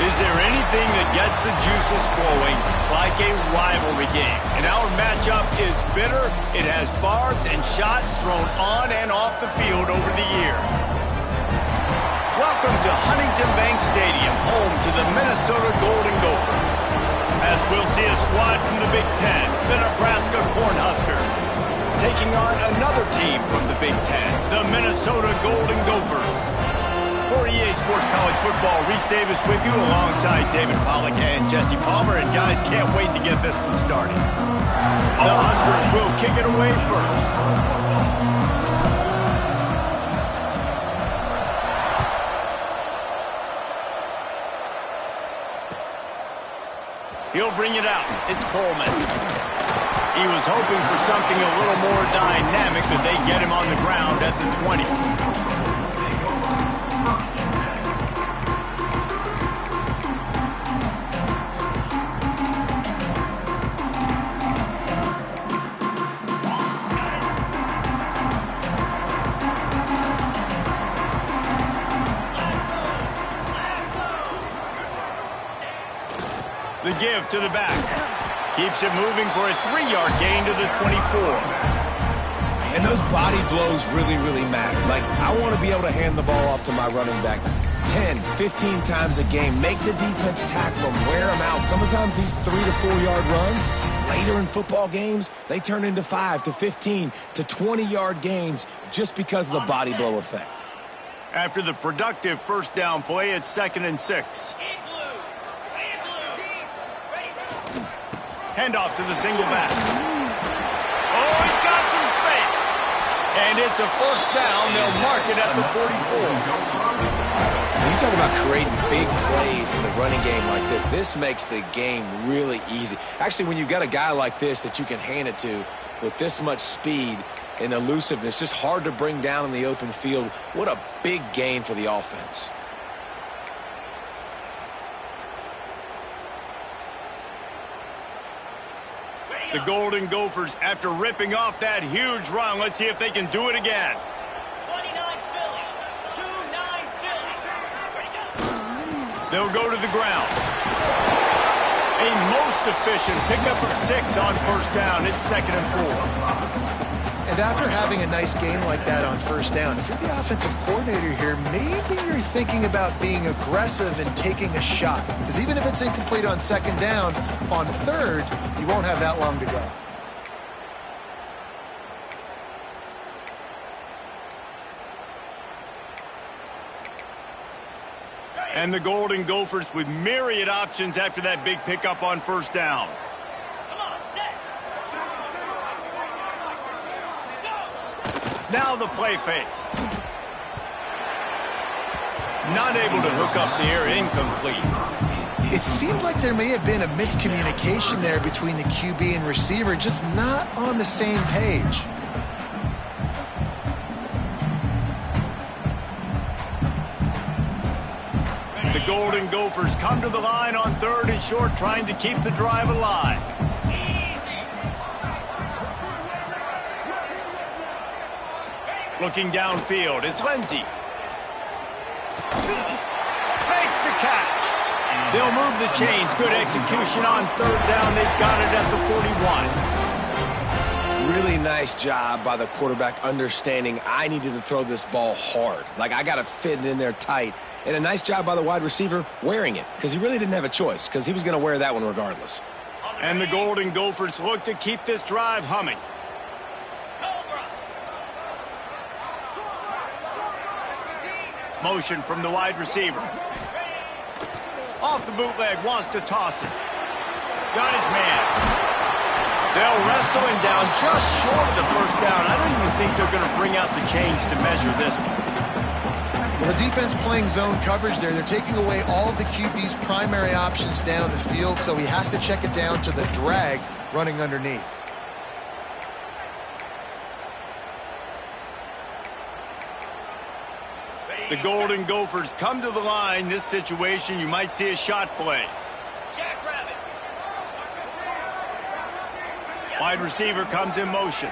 Is there anything that gets the juices flowing like a rivalry game? And our matchup is bitter. It has barbs and shots thrown on and off the field over the years. Welcome to Huntington Bank Stadium, home to the Minnesota Golden Gophers. As we'll see a squad from the Big Ten, the Nebraska Cornhuskers, taking on another team from the Big Ten, the Minnesota Golden Gophers. For EA Sports College Football, Reese Davis with you alongside David Pollack and Jesse Palmer. And guys, can't wait to get this one started. The Huskers will kick it away first. He'll bring it out. It's Coleman. He was hoping for something a little more dynamic, but they get him on the ground at the 20. The give to the back. Keeps it moving for a 3-yard gain to the 24. And those body blows really, really matter. Like, I want to be able to hand the ball off to my running back 10, 15 times a game. Make the defense tackle them, wear them out. Sometimes these 3 to 4 yard runs, later in football games, they turn into 5 to 15 to 20-yard gains just because of the body blow effect. After the productive first down play, it's 2nd and 6. Handoff to the single back. Oh, he's got some space. And it's a first down. They'll mark it at the 44. When you talk about creating big plays in the running game like this makes the game really easy. Actually, when you've got a guy like this that you can hand it to with this much speed and elusiveness, just hard to bring down in the open field, what a big gain for the offense. The Golden Gophers, after ripping off that huge run, let's see if they can do it again. 29 Philly, 2-9 Philly. They'll go to the ground. A most efficient pickup of 6 on first down. It's 2nd and 4. And after having a nice game like that on first down, if you're the offensive coordinator here, maybe you're thinking about being aggressive and taking a shot. Because even if it's incomplete on 2nd down, on 3rd, you won't have that long to go. And the Golden Gophers with myriad options after that big pickup on first down. Now the play fake. Not able to hook up the air, incomplete. It seemed like there may have been a miscommunication there between the QB and receiver, just not on the same page. The Golden Gophers come to the line on 3rd and short, trying to keep the drive alive. Looking downfield, it's Lindsey. Makes the catch. They'll move the chains. Good execution on 3rd down. They've got it at the 41. Really nice job by the quarterback understanding I needed to throw this ball hard. Like, I got to fit it in there tight. And a nice job by the wide receiver wearing it, because he really didn't have a choice, because he was going to wear that one regardless. And the Golden Gophers look to keep this drive humming. Motion from the wide receiver. Off the bootleg, wants to toss it. Got his man. They'll wrestle him down just short of the first down. I don't even think they're going to bring out the chains to measure this one. Well, the defense playing zone coverage there. They're taking away all of the QB's primary options down the field, so he has to check it down to the drag running underneath. The Golden Gophers come to the line. This situation, you might see a shot play. Wide receiver comes in motion.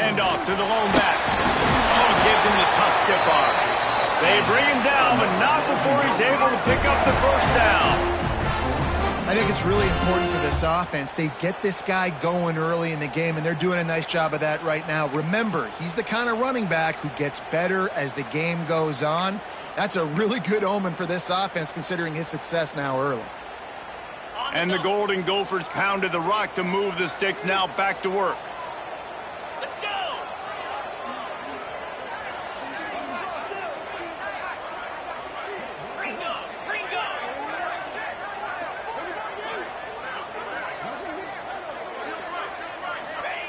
Handoff to the lone back. Oh, gives him the tough stiff arm. They bring him down, but not before he's able to pick up the first down. I think it's really important for this offense. They get this guy going early in the game, and they're doing a nice job of that right now. Remember, he's the kind of running back who gets better as the game goes on. That's a really good omen for this offense, considering his success now early. And the Golden Gophers pounded the rock to move the sticks, now back to work. Let's go!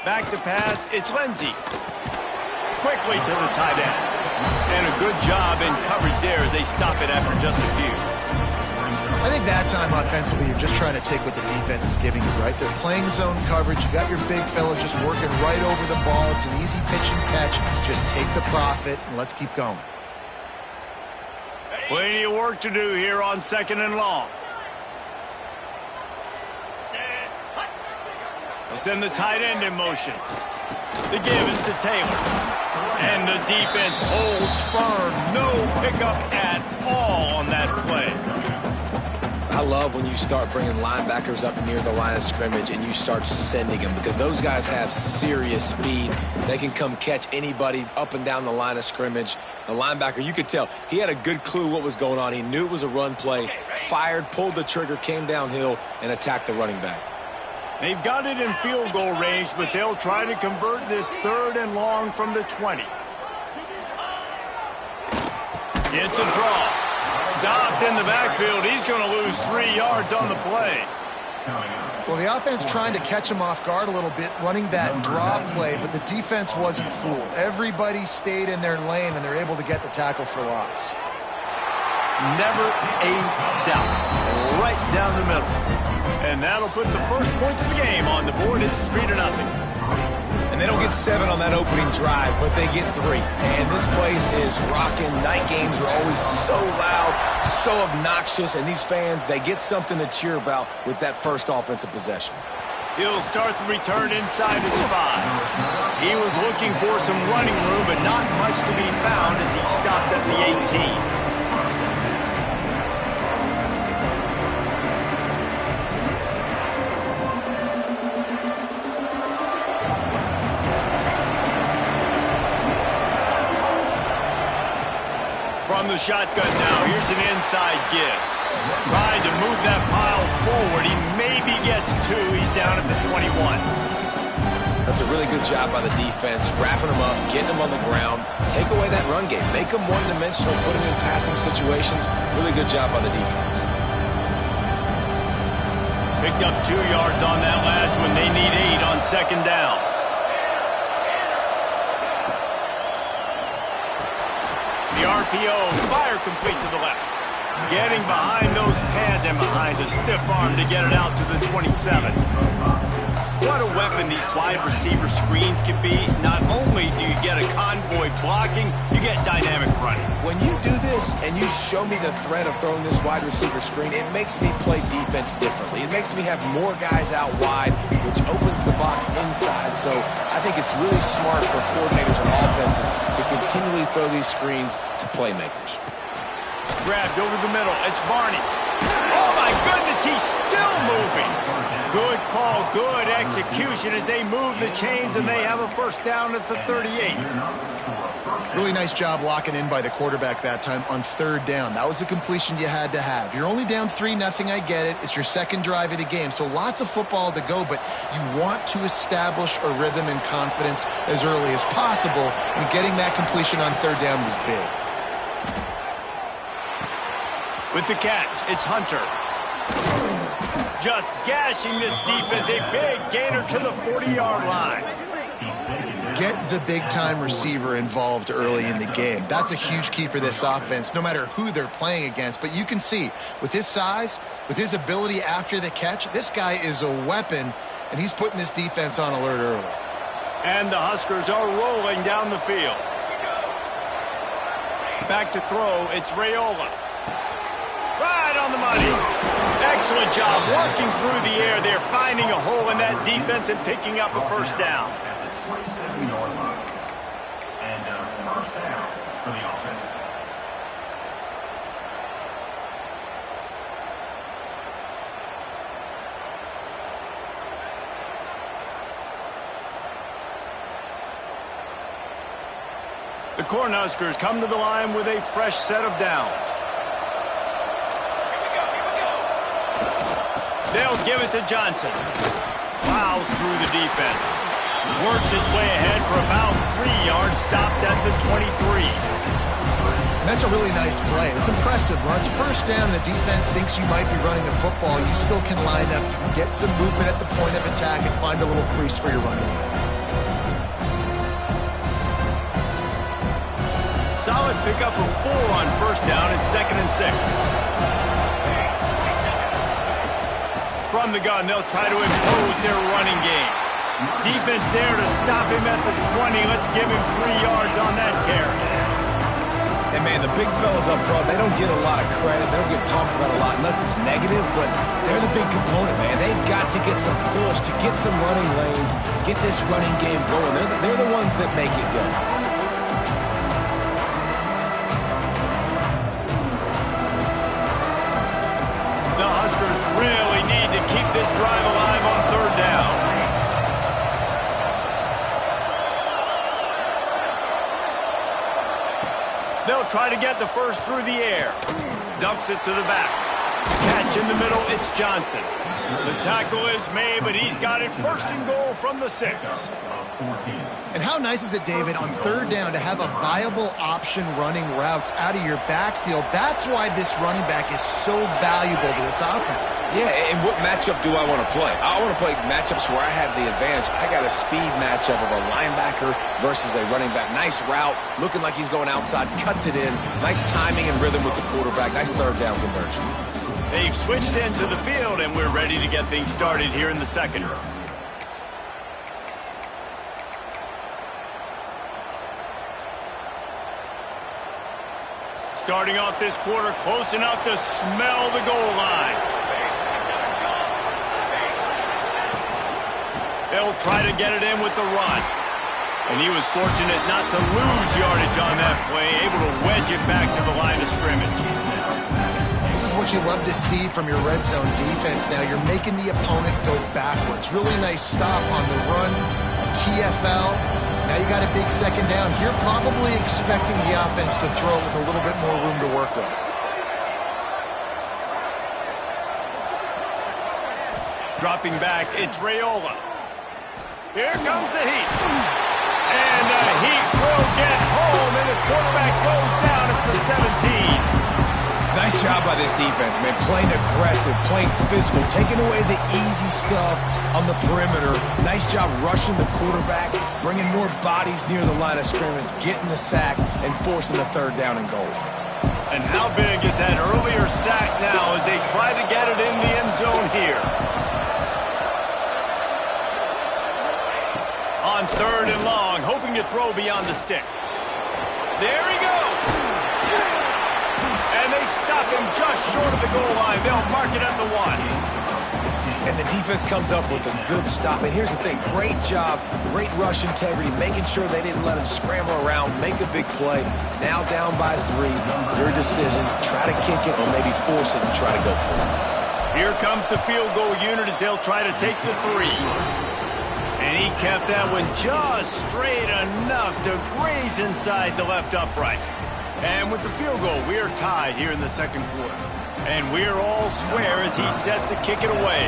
Back to pass, it's Lindsey. Quickly to the tight end. And a good job in coverage there as they stop it after just a few. I think that time offensively, you're just trying to take what the defense is giving you, right? They're playing zone coverage. You got your big fella just working right over the ball. It's an easy pitch and catch. Just take the profit, and let's keep going. Plenty of work to do here on 2nd and long. They'll send the tight end in motion. The give is to Taylor. And the defense holds firm. No pickup at all on that play. I love when you start bringing linebackers up near the line of scrimmage and you start sending them, because those guys have serious speed. They can come catch anybody up and down the line of scrimmage. The linebacker, you could tell, he had a good clue what was going on. He knew it was a run play, fired, pulled the trigger, came downhill, and attacked the running back. They've got it in field goal range, but they'll try to convert this 3rd and long from the 20. It's a draw. Stopped in the backfield. He's going to lose 3 yards on the play. Well, the offense trying to catch him off guard a little bit, running that draw play, but the defense wasn't fooled. Everybody stayed in their lane, and they're able to get the tackle for loss. Never a doubt. Right down the middle. And that'll put the first points of the game on the board. It's 3-0. And they don't get 7 on that opening drive, but they get 3. And this place is rocking. Night games are always so loud, so obnoxious, and these fans, they get something to cheer about with that first offensive possession. He'll start the return inside his 5. He was looking for some running room, but not much to be found as he stopped at the 18. From the shotgun now, here's an inside give. Trying to move that pile forward. He maybe gets 2. He's down at the 21. That's a really good job by the defense, wrapping them up, getting them on the ground, take away that run game, make them one-dimensional, put them in passing situations. Really good job by the defense. Picked up 2 yards on that last one. They need 8 on 2nd down. The RPO, fire complete to the left. Getting behind those pads and behind a stiff arm to get it out to the 27. What a weapon these wide receiver screens can be. Not only do you get a convoy blocking, you get dynamic running. When you do this and you show me the threat of throwing this wide receiver screen, it makes me play defense differently. It makes me have more guys out wide, which opens the box inside. So I think it's really smart for coordinators and offenses to continually throw these screens to playmakers. Grabbed over the middle. It's Barney. Oh, my goodness, he's still moving. Good call, good execution as they move the chains, and they have a first down at the 38. Really nice job locking in by the quarterback that time on 3rd down. That was the completion you had to have. You're only down 3-0, I get it. It's your 2nd drive of the game, so lots of football to go, but you want to establish a rhythm and confidence as early as possible, and getting that completion on 3rd down was big. With the catch, it's Hunter. Just gashing this defense, a big gainer to the 40-yard line. Get the big-time receiver involved early in the game. That's a huge key for this offense, no matter who they're playing against. But you can see, with his size, with his ability after the catch, this guy is a weapon, and he's putting this defense on alert early. And the Huskers are rolling down the field. Back to throw, it's Raiola. Right on the money. Excellent job working through the air there, finding a hole in that defense and picking up a first down. for the offense. The Cornhuskers come to the line with a fresh set of downs. They'll give it to Johnson. Plows through the defense. Works his way ahead for about 3 yards, stopped at the 23. And that's a really nice play. It's impressive. When it's first down, the defense thinks you might be running the football. You still can line up, get some movement at the point of attack, and find a little crease for your running game. Solid pickup of 4 on first down and 2nd and 6. From the gun, they'll try to impose their running game. Defense there to stop him at the 20. Let's give him 3 yards on that carry. And, man, the big fellas up front, they don't get a lot of credit. They don't get talked about a lot unless it's negative, but they're the big component, man. They've got to get some push, to get some running lanes, get this running game going. They're the ones that make it go. The Huskers really need to keep this drive alive on 3rd down. They'll try to get the first through the air. Dumps it to the back. Catch in the middle, it's Johnson. The tackle is made, but he's got it 1st and goal from the 6. And how nice is it, David, on 3rd down to have a viable option running routes out of your backfield? That's why this running back is so valuable to this offense. Yeah, and what matchup do I want to play? I want to play matchups where I have the advantage. I got a speed matchup of a linebacker versus a running back. Nice route, looking like he's going outside, cuts it in. Nice timing and rhythm with the quarterback. Nice 3rd down conversion. They've switched into the field, and we're ready to get things started here in the 2nd. Starting off this quarter close enough to smell the goal line. They'll try to get it in with the run. And he was fortunate not to lose yardage on that play, able to wedge it back to the line of scrimmage. This is what you love to see from your red zone defense now. You're making the opponent go backwards. Really nice stop on the run, TFL. Now you got a big 2nd down. You're probably expecting the offense to throw it with a little bit more room to work with. Dropping back, it's Raiola. Here comes the heat. And the heat will get home, and the quarterback goes down at the 17. Nice job by this defense, man. Playing aggressive, playing physical, taking away the easy stuff on the perimeter. Nice job rushing the quarterback, bringing more bodies near the line of scrimmage, getting the sack, and forcing the 3rd down and goal. And how big is that earlier sack now as they try to get it in the end zone here? On 3rd and long, hoping to throw beyond the sticks. There he goes. And they stop him just short of the goal line. They'll mark it at the 1. And the defense comes up with a good stop. And here's the thing, great job, great rush integrity, making sure they didn't let him scramble around, make a big play. Now down by 3, your decision, try to kick it or maybe force it and try to go for it. Here comes the field goal unit as they'll try to take the 3. And he kept that one just straight enough to graze inside the left upright. And with the field goal, we are tied here in the 2nd quarter. And we're all square as he's set to kick it away.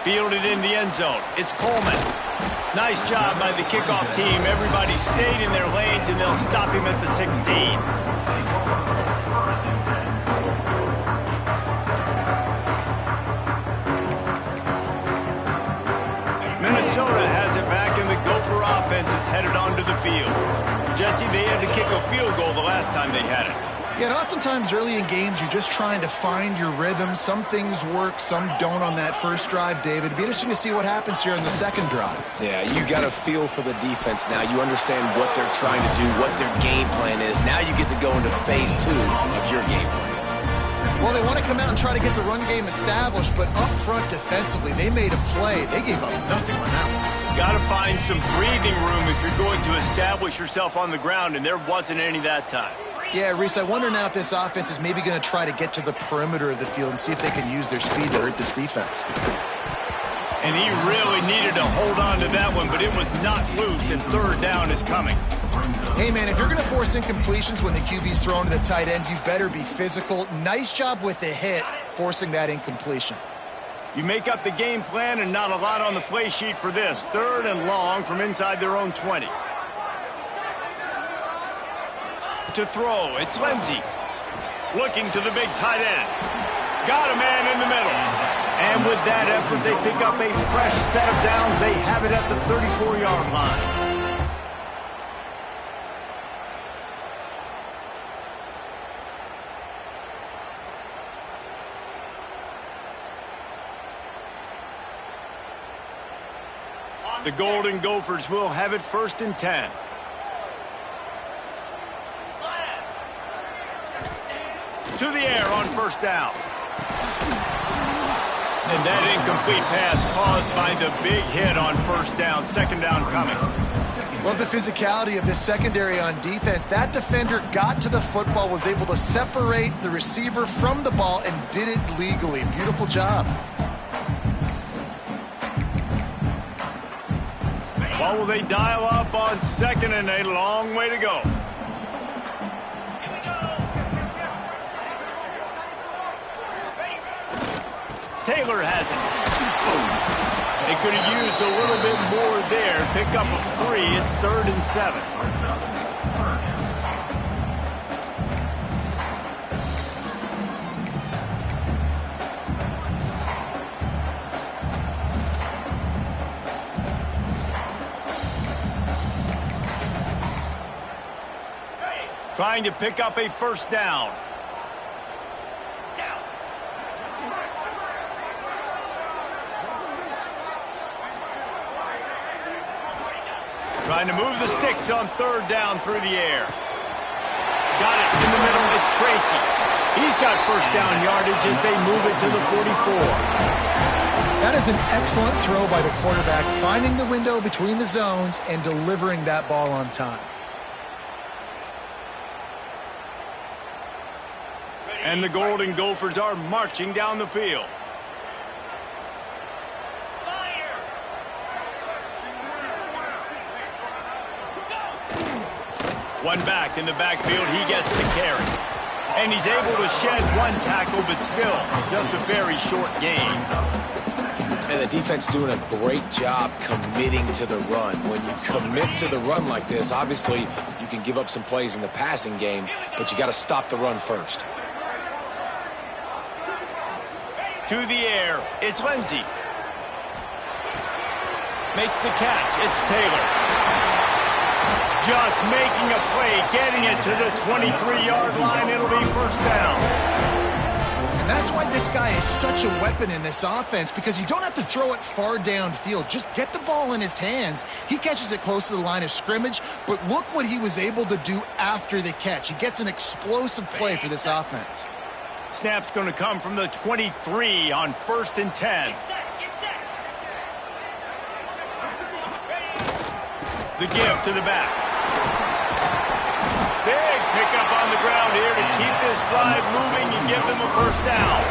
Fielded in the end zone. It's Coleman. Nice job by the kickoff team. Everybody stayed in their lanes, and they'll stop him at the 16. Minnesota has it back, and the Gopher offense is headed onto the field. Jesse, they had to kick a field goal the last time they had it. Yeah, and oftentimes early in games, you're just trying to find your rhythm. Some things work, some don't on that first drive, David. It'd be interesting to see what happens here in the 2nd drive. Yeah, you got a feel for the defense now. You understand what they're trying to do, what their game plan is. Now you get to go into phase 2 of your game plan. Well, they want to come out and try to get the run game established, but up front defensively, they made a play. They gave up nothing on that one. Got to find some breathing room if you're going to establish yourself on the ground, and there wasn't any that time. Yeah, Reese, I wonder now if this offense is maybe going to try to get to the perimeter of the field and see if they can use their speed to hurt this defense. And he really needed to hold on to that one, but it was not loose, and third down is coming. Hey, man, if you're going to force incompletions when the QB's thrown to the tight end, you better be physical. Nice job with the hit, forcing that incompletion. You make up the game plan and not a lot on the play sheet for this. Third and long from inside their own 20. To throw, it's Lindsey. Looking to the big tight end. Got a man in the middle. And with that effort, they pick up a fresh set of downs. They have it at the 34-yard line. The Golden Gophers will have it 1st and 10. To the air on 1st down. And that incomplete pass caused by the big hit on 1st down. 2nd down coming. Love the physicality of this secondary on defense. That defender got to the football, was able to separate the receiver from the ball, and did it legally. Beautiful job. What will they dial up on 2nd and a long way to go? Taylor has it. They could have used a little bit more there. Pick up a 3. It's 3rd and 7. Trying to pick up a 1st down. Trying to move the sticks on 3rd down through the air. Got it in the middle. It's Tracy. He's got 1st down yardage as they move it to the 44. That is an excellent throw by the quarterback, finding the window between the zones and delivering that ball on time. And the Golden Gophers are marching down the field. One back in the backfield, he gets the carry. And he's able to shed one tackle, but still just a very short gain. And the defense doing a great job committing to the run. When you commit to the run like this, obviously you can give up some plays in the passing game, but you got to stop the run first. To the air, it's Lindsey. Makes the catch, it's Taylor. Just making a play, getting it to the 23-yard line. It'll be 1st down. And that's why this guy is such a weapon in this offense, because you don't have to throw it far downfield. Just get the ball in his hands. He catches it close to the line of scrimmage, but look what he was able to do after the catch. He gets an explosive play for this offense. Snap's going to come from the 23 on 1st and 10. The give to the back. Big pickup on the ground here to keep this drive moving and give them a 1st down.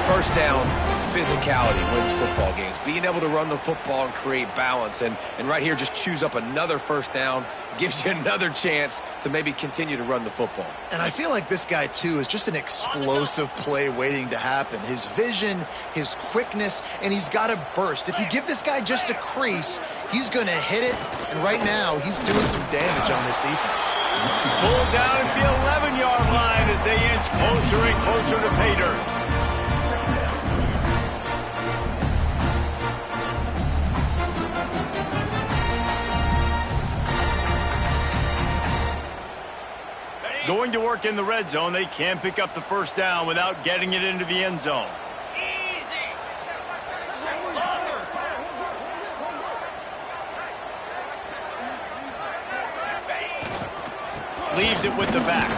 1st down, physicality wins football games. Being able to run the football and create balance. And right here, just choose up another 1st down, gives you another chance to maybe continue to run the football. And I feel like this guy, too, is just an explosive play waiting to happen. His vision, his quickness, and he's got a burst. If you give this guy just a crease, he's going to hit it. And right now, he's doing some damage on this defense. Pulled down at the 11-yard line as they inch closer and closer to pay dirt. Going to work in the red zone. They can't pick up the 1st down without getting it into the end zone. Leaves it with the back.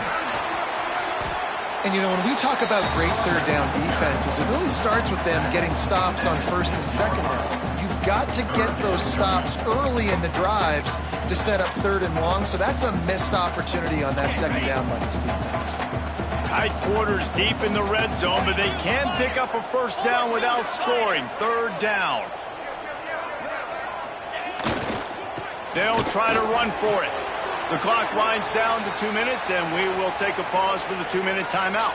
And, you know, when we talk about great third down defenses, it really starts with them getting stops on first and second down. You've got to get those stops early in the drives to set up third and long, so that's a missed opportunity on that second down by this defense. Tight quarters deep in the red zone, but they can pick up a first down without scoring. Third down. They'll try to run for it. The clock winds down to 2 minutes, and we will take a pause for the 2-minute timeout.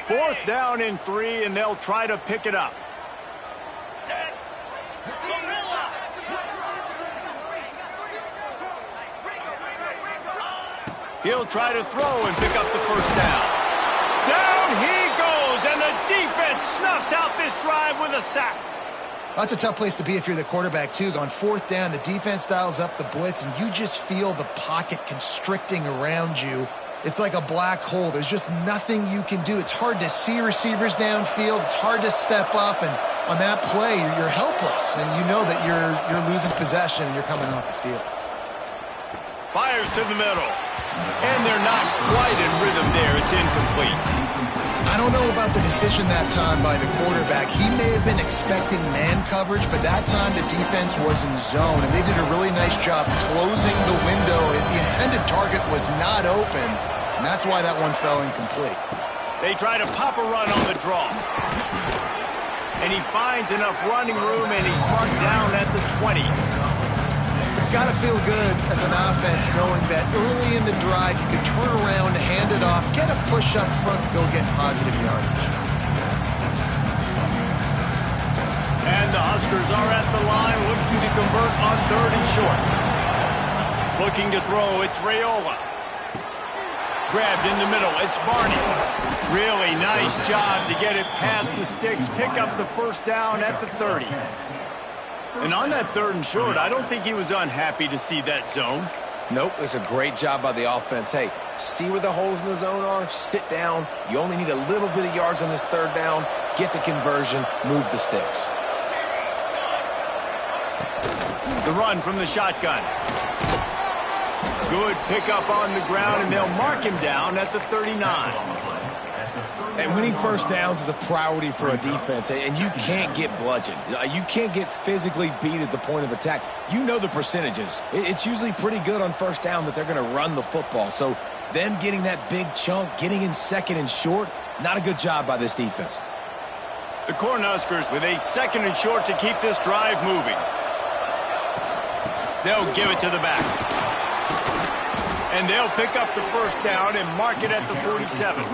Fourth down and 3, and they'll try to pick it up. He'll try to throw and pick up the first down. Down he goes, and the defense snuffs out this drive with a sack. That's a tough place to be if you're the quarterback, too. On fourth down, the defense dials up the blitz, and you just feel the pocket constricting around you. It's like a black hole. There's just nothing you can do. It's hard to see receivers downfield. It's hard to step up, and on that play, you're helpless, and you know that you're losing possession and you're coming off the field. Fires to the middle, and they're not quite in rhythm there. It's incomplete. I don't know about the decision that time by the quarterback. He may have been expecting man coverage, but that time the defense was in zone, and they did a really nice job closing the window. The intended target was not open, and that's why that one fell incomplete. They try to pop a run on the draw. And he finds enough running room, and he's marked down at the 20. It's got to feel good as an offense knowing that early in the drive you can turn around, hand it off, get a push up front, go get positive yardage. And the Huskers are at the line looking to convert on third and short. Looking to throw, it's Raiola. Grabbed in the middle, it's Barney. Really nice job to get it past the sticks, pick up the first down at the 30. And on that third and short, I don't think he was unhappy to see that zone. Nope, it's a great job by the offense. Hey, see where the holes in the zone are? Sit down. You only need a little bit of yards on this third down. Get the conversion, move the sticks. The run from the shotgun. Good pickup on the ground, and they'll mark him down at the 39. And winning first downs is a priority for a defense, and you can't get bludgeoned. You can't get physically beat at the point of attack. You know the percentages. It's usually pretty good on first down that they're going to run the football. So them getting that big chunk, getting in second and short, not a good job by this defense. The Cornhuskers with a second and short to keep this drive moving. They'll give it to the back. And they'll pick up the first down and mark it at the 47.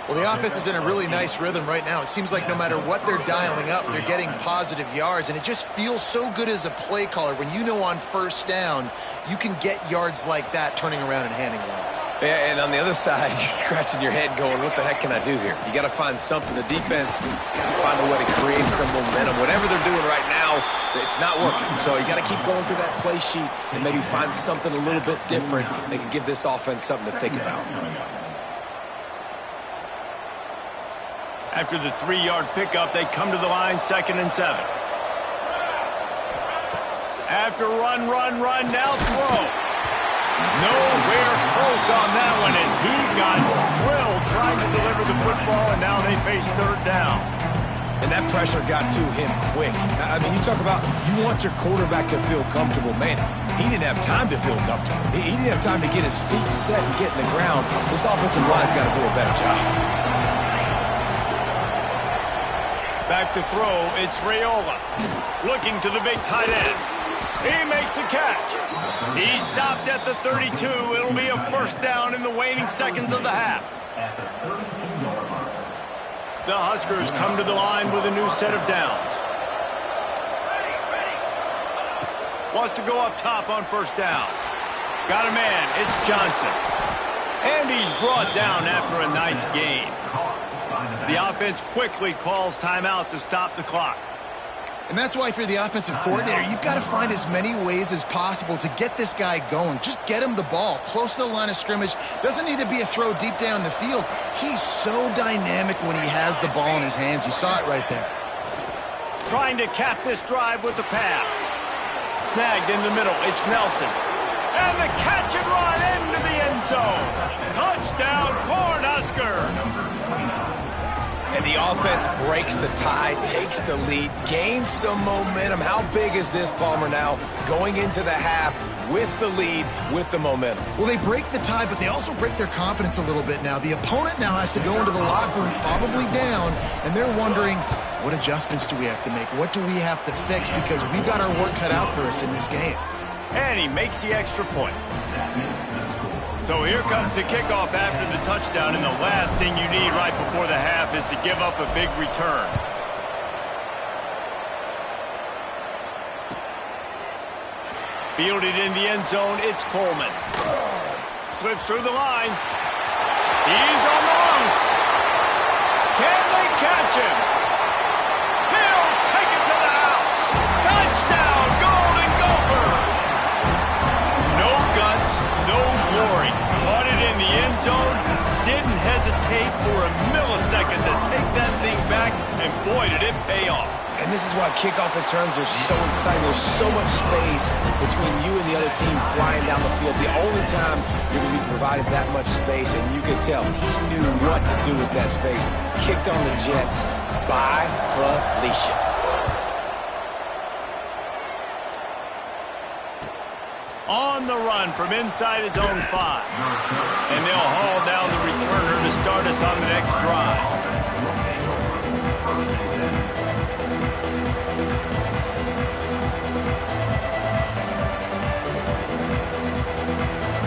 Well, the offense is in a really nice rhythm right now. It seems like no matter what they're dialing up, they're getting positive yards, and it just feels so good as a play caller when you know on first down you can get yards like that turning around and handing it off. Yeah, and on the other side, you're scratching your head going, what the heck can I do here? You got to find something. The defense has got to find a way to create some momentum. Whatever they're doing right now, it's not working. So you got to keep going through that play sheet and maybe find something a little bit different that can give this offense something to think about. After the 3-yard pickup, they come to the line, 2nd and 7. After run, now throw. Nowhere close on that one as he got drilled trying to deliver the football, and now they face third down. And that pressure got to him quick. I mean, you talk about you want your quarterback to feel comfortable. Man, he didn't have time to feel comfortable. He didn't have time to get his feet set and get in the ground. This offensive line's got to do a better job. Back to throw, it's Raiola. Looking to the big tight end. He makes a catch. He's stopped at the 32. It'll be a first down in the waning seconds of the half. The Huskers come to the line with a new set of downs. Wants to go up top on first down. Got a man, it's Johnson. And he's brought down after a nice gain. The offense quickly calls timeout to stop the clock. And that's why if you're the offensive coordinator, you've got to find as many ways as possible to get this guy going. Just get him the ball close to the line of scrimmage. Doesn't need to be a throw deep down the field. He's so dynamic when he has the ball in his hands. You saw it right there. Trying to cap this drive with the pass. Snagged in the middle. It's Nelson. And the catch and run into the end zone. Touchdown, Cornhuskers. And the offense breaks the tie, takes the lead, gains some momentum. How big is this, Palmer, now going into the half with the lead, with the momentum? Well, they break the tie, but they also break their confidence a little bit now. The opponent now has to go into the locker room, probably down, and they're wondering, what adjustments do we have to make? What do we have to fix? Because we've got our work cut out for us in this game. And he makes the extra point. So here comes the kickoff after the touchdown, and the last thing you need right before the half is to give up a big return. Fielded in the end zone, it's Coleman. Slips through the line. He's on the loose. Can they catch him? He'll take it to the house. Touchdown, Golden Gophers! No guts, no glory. Caught it in the end zone. Didn't hesitate for a millisecond to take that thing back, and boy, did it pay off. And this is why kickoff returns are so exciting. There's so much space between you and the other team flying down the field. The only time you're going to be provided that much space, and you could tell he knew what to do with that space. Kicked on the Jets by Felicia. On the run from inside his own 5. And they'll haul down the returner to start us on the next drive.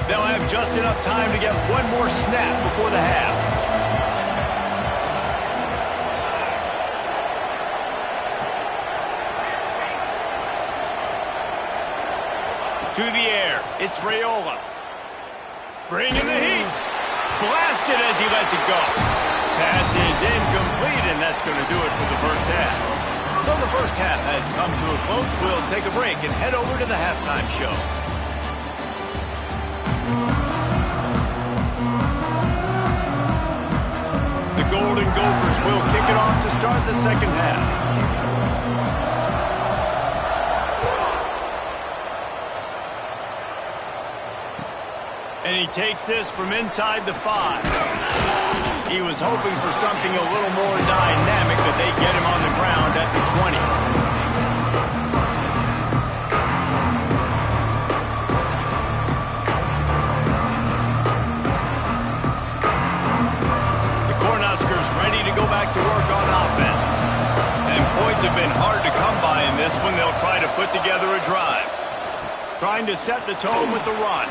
They'll have just enough time to get one more snap before the half. To the air, it's Raiola. Bringing the heat. Blasted as he lets it go. Pass is incomplete, and that's going to do it for the first half. So the first half has come to a close. We'll take a break and head over to the halftime show. The Golden Gophers will kick it off to start the second half. And he takes this from inside the 5. He was hoping for something a little more dynamic, but they get him on the ground at the 20. The Cornhuskers ready to go back to work on offense. And points have been hard to come by in this one. They'll try to put together a drive. Trying to set the tone with the run.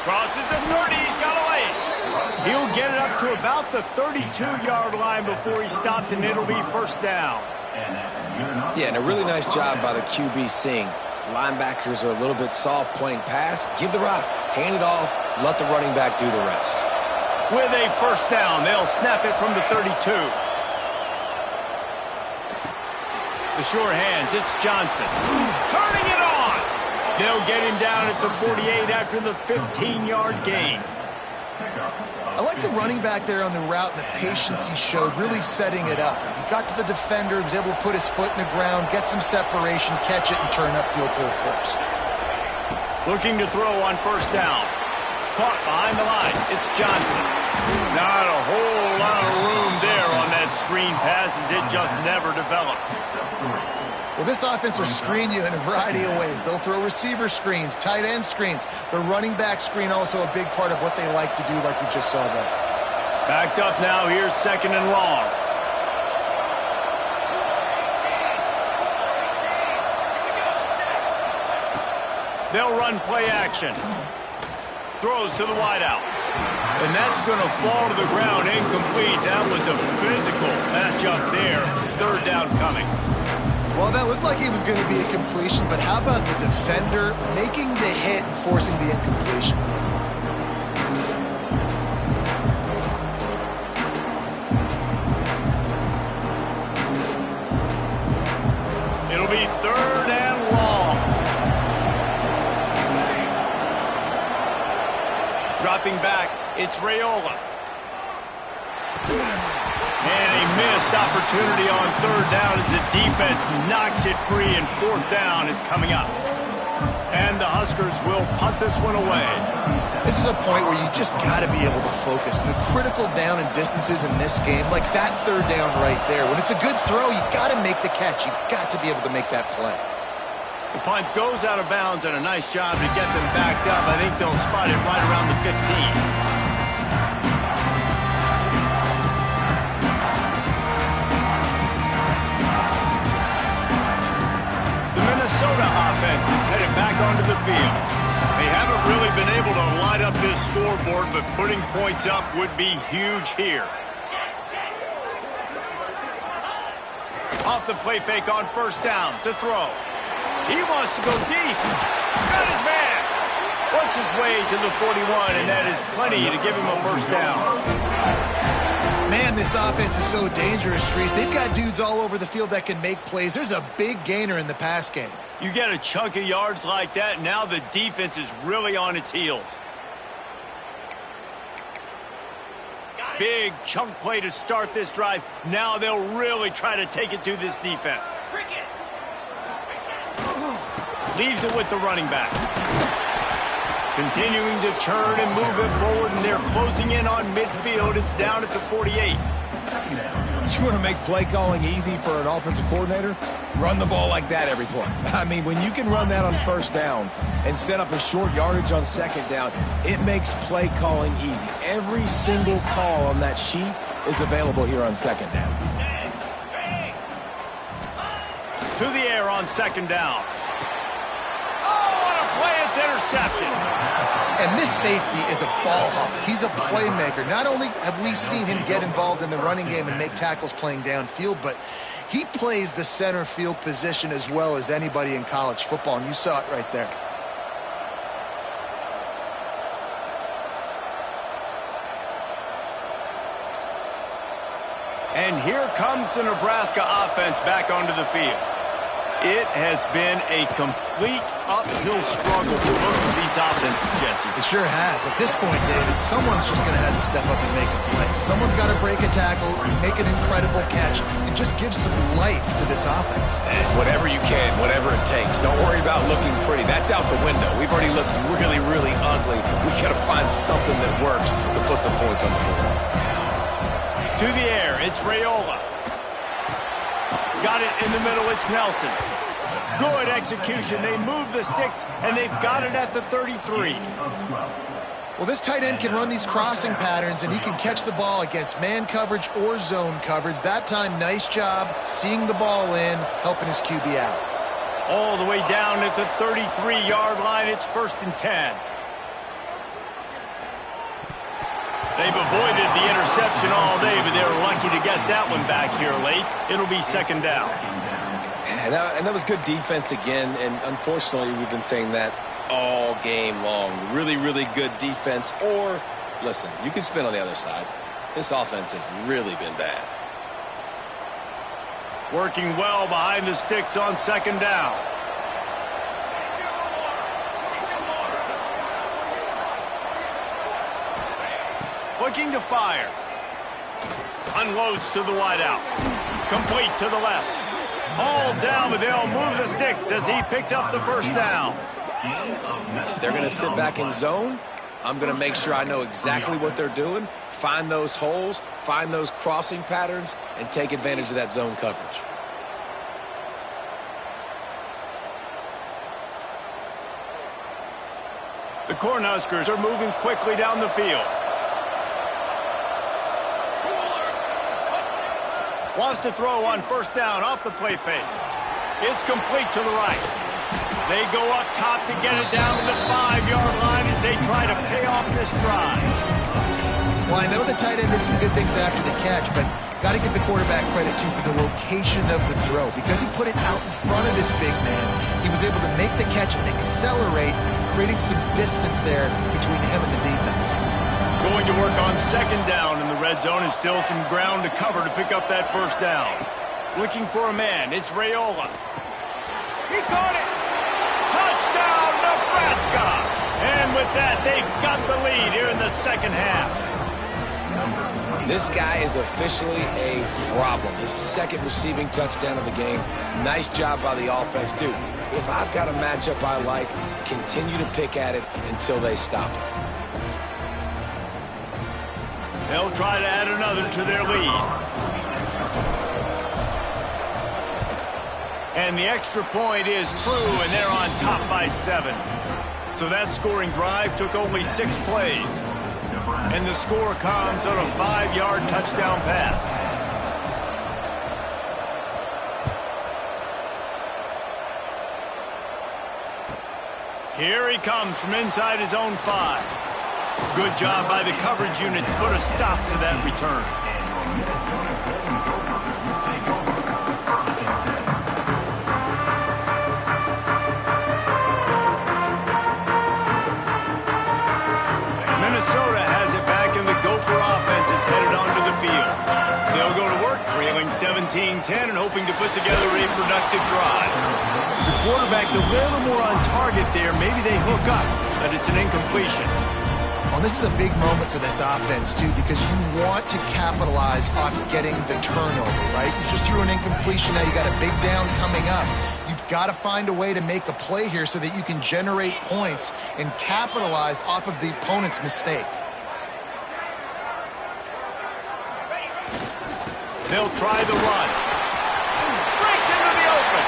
Crosses the 30, he's got away. He'll get it up to about the 32-yard line before he stopped, and it'll be first down. Yeah, and a really nice job by the QB seeing. Linebackers are a little bit soft playing pass. Give the rock, hand it off, let the running back do the rest. With a first down, they'll snap it from the 32. The sure hands, it's Johnson. Turning it on. They'll get him down at the 48 after the 15-yard gain. I like the running back there on the route and the patience he showed, really setting it up. He got to the defender, was able to put his foot in the ground, get some separation, catch it, and turn upfield for the first. Looking to throw on first down. Caught behind the line. It's Johnson. Not a whole lot of room there on that screen pass as it just never developed. Well, this offense will screen you in a variety of ways. They'll throw receiver screens, tight end screens. The running back screen also a big part of what they like to do, like you just saw there. Backed up now. Here's second and long. They'll run play action. Throws to the wideout. And that's going to fall to the ground incomplete. That was a physical matchup there. Third down coming. Well, that looked like it was going to be a completion, but how about the defender making the hit and forcing the incompletion? Dropping back, it's Raiola. And a missed opportunity on third down as the defense knocks it free, and fourth down is coming up. And the Huskers will punt this one away. This is a point where you just got to be able to focus. The critical down and distances in this game, like that third down right there. When it's a good throw, you got to make the catch. You got to be able to make that play. The punt goes out of bounds, and a nice job to get them backed up. I think they'll spot it right around the 15. The Minnesota offense is headed back onto the field. They haven't really been able to light up this scoreboard, but putting points up would be huge here. Off the play fake on first down to throw. He wants to go deep. Got his man. Works his way to the 41, and that is plenty to give him a first down. Man, this offense is so dangerous, Reese. They've got dudes all over the field that can make plays. There's a big gainer in the pass game. You get a chunk of yards like that, now the defense is really on its heels. Big chunk play to start this drive. Now they'll really try to take it to this defense. Leaves it with the running back. Continuing to turn and move it forward, and they're closing in on midfield. It's down at the 48. You want to make play calling easy for an offensive coordinator? Run the ball like that every play. I mean, when you can run that on first down and set up a short yardage on second down, it makes play calling easy. Every single call on that sheet is available here on second down. To the air on second down. It's intercepted. And this safety is a ball hawk. He's a playmaker. Not only have we seen him get involved in the running game and make tackles playing downfield, but he plays the center field position as well as anybody in college football, and you saw it right there. And here comes the Nebraska offense back onto the field. It has been a complete uphill struggle for both of these offenses, Jesse. It sure has. At this point, David, someone's just going to have to step up and make a play. Someone's got to break a tackle, make an incredible catch, and just give some life to this offense. And whatever you can, whatever it takes. Don't worry about looking pretty. That's out the window. We've already looked really, really ugly. We got to find something that works to put some points on the board. To the air, it's Raiola. Got it in the middle, it's Nelson. Good execution. They move the sticks, and they've got it at the 33. Well, this tight end can run these crossing patterns, and he can catch the ball against man coverage or zone coverage. That time, nice job seeing the ball in, helping his QB out. All the way down at the 33-yard line, it's 1st and 10. They've avoided the interception all day, but they were lucky to get that one back here late. It'll be 2nd down. And that was good defense again, and unfortunately we've been saying that all game long. Really, really good defense, or, listen, you can spin on the other side. This offense has really been bad. Working well behind the sticks on 2nd down. Looking to fire. Unloads to the wideout. Complete to the left. All down, but they'll move the sticks as he picks up the 1st down. If they're going to sit back in zone, I'm going to make sure I know exactly what they're doing, find those holes, find those crossing patterns, and take advantage of that zone coverage. The Cornhuskers are moving quickly down the field. Wants to throw on 1st down off the play fake. It's complete to the right. They go up top to get it down to the 5-yard line as they try to pay off this drive. Well, I know the tight end did some good things after the catch, but got to give the quarterback credit, too, for the location of the throw. Because he put it out in front of this big man, he was able to make the catch and accelerate, creating some distance there between him and the defense. Going to work on 2nd down in the red zone, and still some ground to cover to pick up that 1st down. Looking for a man, it's Raiola. He caught it! Touchdown, Nebraska! And with that, they've got the lead here in the second half. This guy is officially a problem. His second receiving touchdown of the game. Nice job by the offense. Dude, if I've got a matchup I like, continue to pick at it until they stop it. They'll try to add another to their lead. And the extra point is true, and they're on top by 7. So that scoring drive took only 6 plays. And the score comes on a 5-yard touchdown pass. Here he comes from inside his own 5. Good job by the coverage unit to put a stop to that return. Minnesota has it back, and the Gopher offense is headed onto the field. They'll go to work trailing 17-10 and hoping to put together a productive drive. The quarterback's a little more on target there. Maybe they hook up, but it's an incompletion. Well, this is a big moment for this offense, too, because you want to capitalize on getting the turnover, right? You just threw an incompletion. Now you got a big down coming up. You've got to find a way to make a play here so that you can generate points and capitalize off of the opponent's mistake. They'll try the run. Breaks into the open.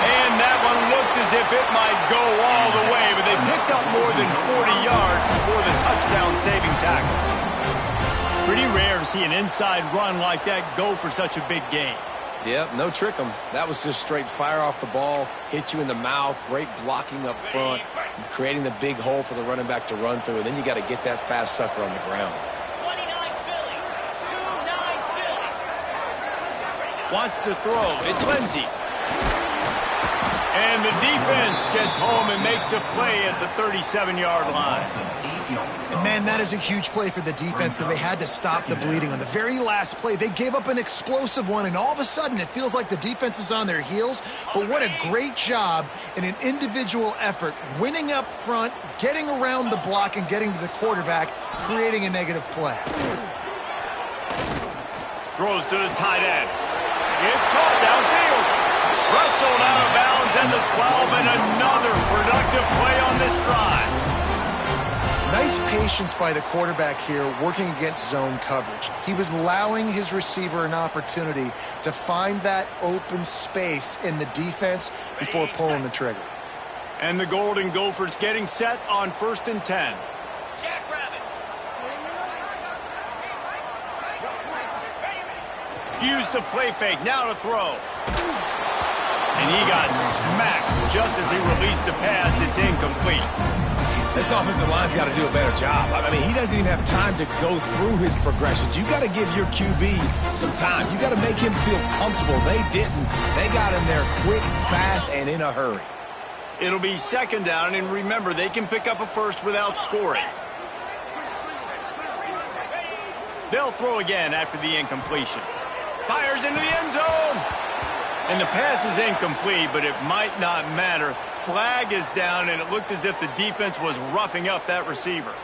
And that one looked as if it might go all the way, but they picked up more than 40 yards before the touchdown-saving tackle. Pretty rare to see an inside run like that go for such a big gain. Yep, no trick 'em. That was just straight fire off the ball, hit you in the mouth, great blocking up front, creating the big hole for the running back to run through, and then you got to get that fast sucker on the ground. 29 Philly. 2-9 Philly. Wants to throw. It's Lindsey. And the defense gets home and makes a play at the 37-yard line. And man, that is a huge play for the defense because they had to stop the bleeding. On the very last play, they gave up an explosive one, and all of a sudden it feels like the defense is on their heels. But what a great job in an individual effort, winning up front, getting around the block, and getting to the quarterback, creating a negative play. Throws to the tight end. It's caught downfield. Wrestled out of bounds at the 12, and another productive play on this drive. Nice patience by the quarterback here working against zone coverage. He was allowing his receiver an opportunity to find that open space in the defense before pulling the trigger. And the Golden Gophers getting set on 1st and 10. Jackrabbit. Use the play fake, now to throw. And he got smacked just as he released the pass. It's incomplete. This offensive line's got to do a better job. I mean, he doesn't even have time to go through his progressions. You got to give your QB some time. You got to make him feel comfortable. They didn't. They got him there quick, fast, and in a hurry. It'll be 2nd down, and remember, they can pick up a first without scoring. They'll throw again after the incompletion. Fires into the end zone. And the pass is incomplete, but it might not matter. Flag is down, and it looked as if the defense was roughing up that receiver.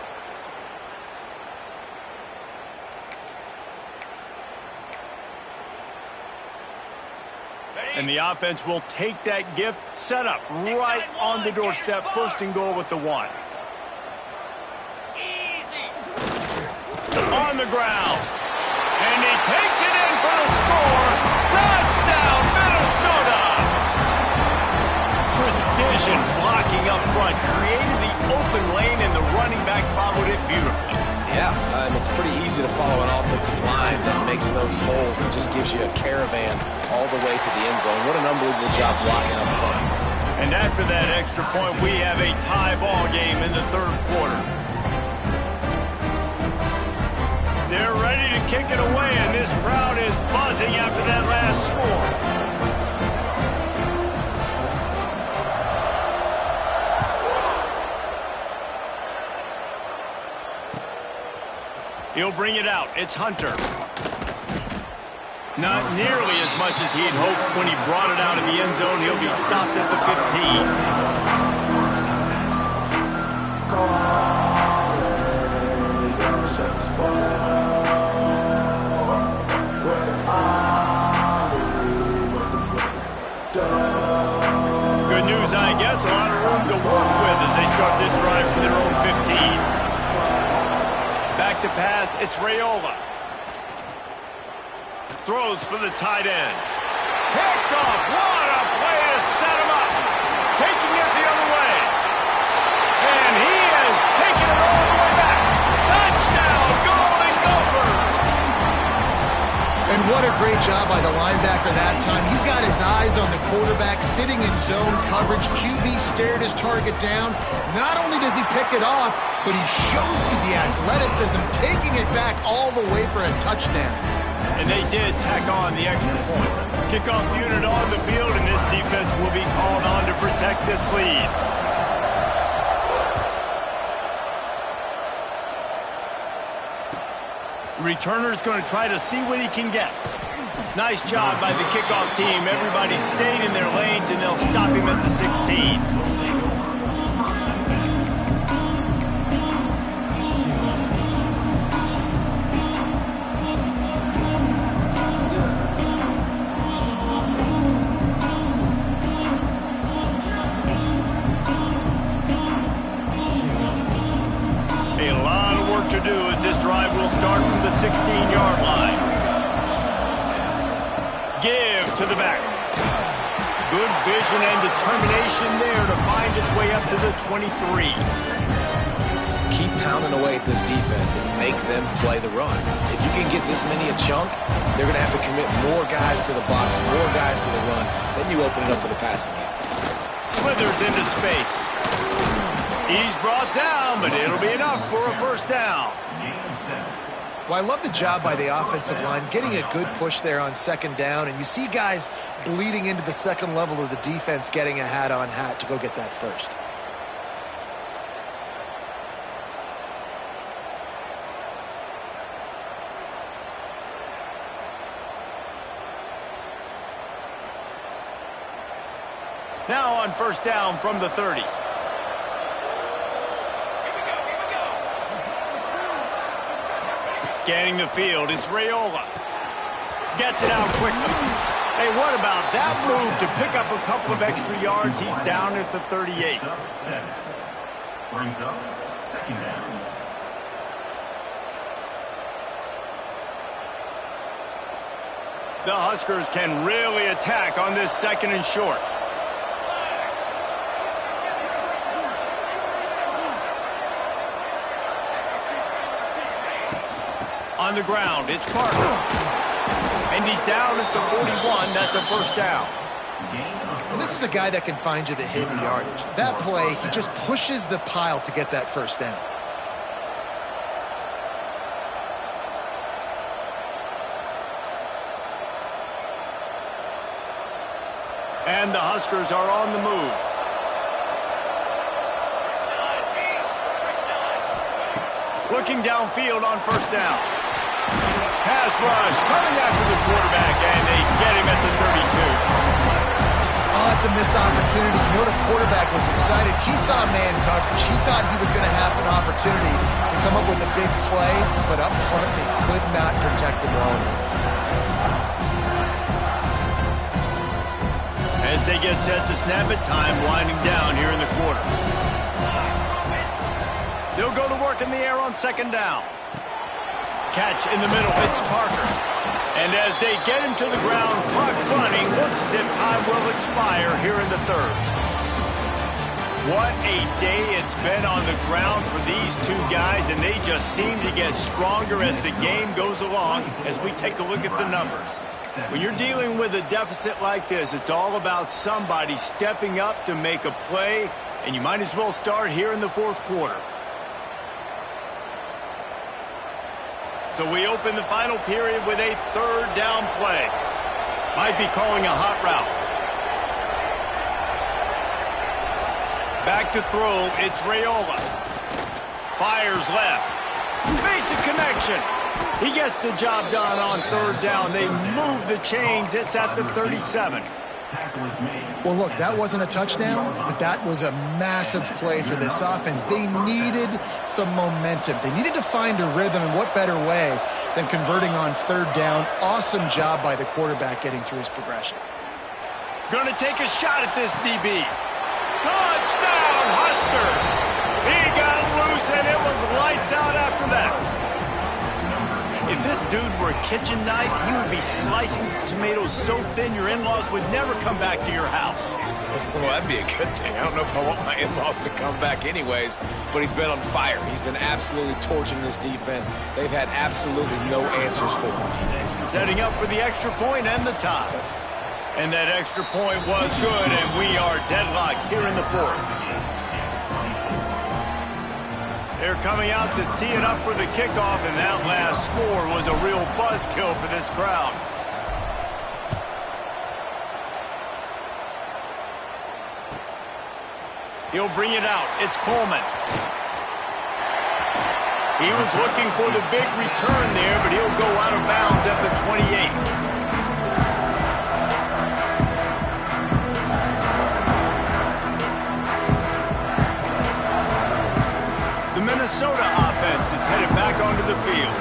And the offense will take that gift, set up right on the doorstep, 1st and goal with the 1. Easy. On the ground. And he takes it in for the score. Touchdown, Minnesota! Precision blocking up front created the open lane, and the running back followed it beautifully. Yeah, it's pretty easy to follow an offensive line that makes those holes and just gives you a caravan all the way to the end zone. What an unbelievable job blocking up front. And after that extra point, we have a tie ball game in the 3rd quarter. They're ready to kick it away, and this crowd is buzzing after that last score. He'll bring it out. It's Hunter. Not nearly as much as he had hoped when he brought it out in the end zone. He'll be stopped at the 15. Good news, I guess. A lot of room to work with as they start this drive from their own 15. Back to pass. It's Raiola. Throws for the tight end. Picked off. What a play to set him up. Taking it the other way. And he has taken it all the way back. Touchdown, Golden Gopher. And what a great job by the linebacker that time. He's got his eyes on the quarterback, sitting in zone coverage. QB stared his target down. Not only does he pick it off, but he shows you the athleticism, taking it back all the way for a touchdown. And they did tack on the extra point. Kickoff unit on the field, and this defense will be called on to protect this lead. Returner's going to try to see what he can get. Nice job by the kickoff team. Everybody stayed in their lanes, and they'll stop him at the 16. To do as this drive will start from the 16-yard line. Give to the back. Good vision and determination there to find his way up to the 23. Keep pounding away at this defense and make them play the run. If you can get this many a chunk, they're going to have to commit more guys to the box, more guys to the run. Then you open it up for the passing game. Slithers into space. He's brought down, but it'll be enough for a first down. Well, I love the job by the offensive line, getting a good push there on second down, and you see guys bleeding into the second level of the defense getting a hat-on-hat to go get that first. Now on first down from the 30. Scanning the field, it's Raiola. Gets it out quickly. Hey, what about that move to pick up a couple of extra yards? He's down at the 38. Brings up second down. The Huskers can really attack on this second and short. On the ground, it's Parker. And he's down at the 41. That's a first down. And this is a guy that can find you the hidden yardage. That play, he just pushes the pile to get that first down. And the Huskers are on the move. Looking downfield on first down. Pass rush coming after the quarterback, and they get him at the 32. Oh, it's a missed opportunity. You know the quarterback was excited. He saw man coverage. He thought he was going to have an opportunity to come up with a big play, but up front they could not protect him well enough. As they get set to snap it, time winding down here in the quarter. They'll go to work in the air on second down. Catch in the middle, it's Parker. And as they get him to the ground, clock running, looks as if time will expire here in the third. What a day it's been on the ground for these two guys, and they just seem to get stronger as the game goes along as we take a look at the numbers. When you're dealing with a deficit like this, it's all about somebody stepping up to make a play, and you might as well start here in the fourth quarter. So we open the final period with a third down play. Might be calling a hot route. Back to throw, it's Raiola. Fires left. Makes a connection. He gets the job done on third down. They move the chains. It's at the 37. Well, look, that wasn't a touchdown, but that was a massive play for this offense. They needed some momentum. They needed to find a rhythm, and what better way than converting on third down. Awesome job by the quarterback getting through his progression. Gonna take a shot at this DB. Touchdown, Husker! He got loose, and it was lights out after that. If this dude were a kitchen knife, he would be slicing tomatoes so thin your in-laws would never come back to your house. Well, that'd be a good thing. I don't know if I want my in-laws to come back anyways, but he's been on fire. He's been absolutely torching this defense. They've had absolutely no answers for him. Setting up for the extra point and the tie. And that extra point was good, and we are deadlocked here in the fourth. They're coming out to tee it up for the kickoff, and that last score was a real buzzkill for this crowd. He'll bring it out. It's Coleman. He was looking for the big return there, but he'll go out of bounds at the 28. The Minnesota offense is headed back onto the field.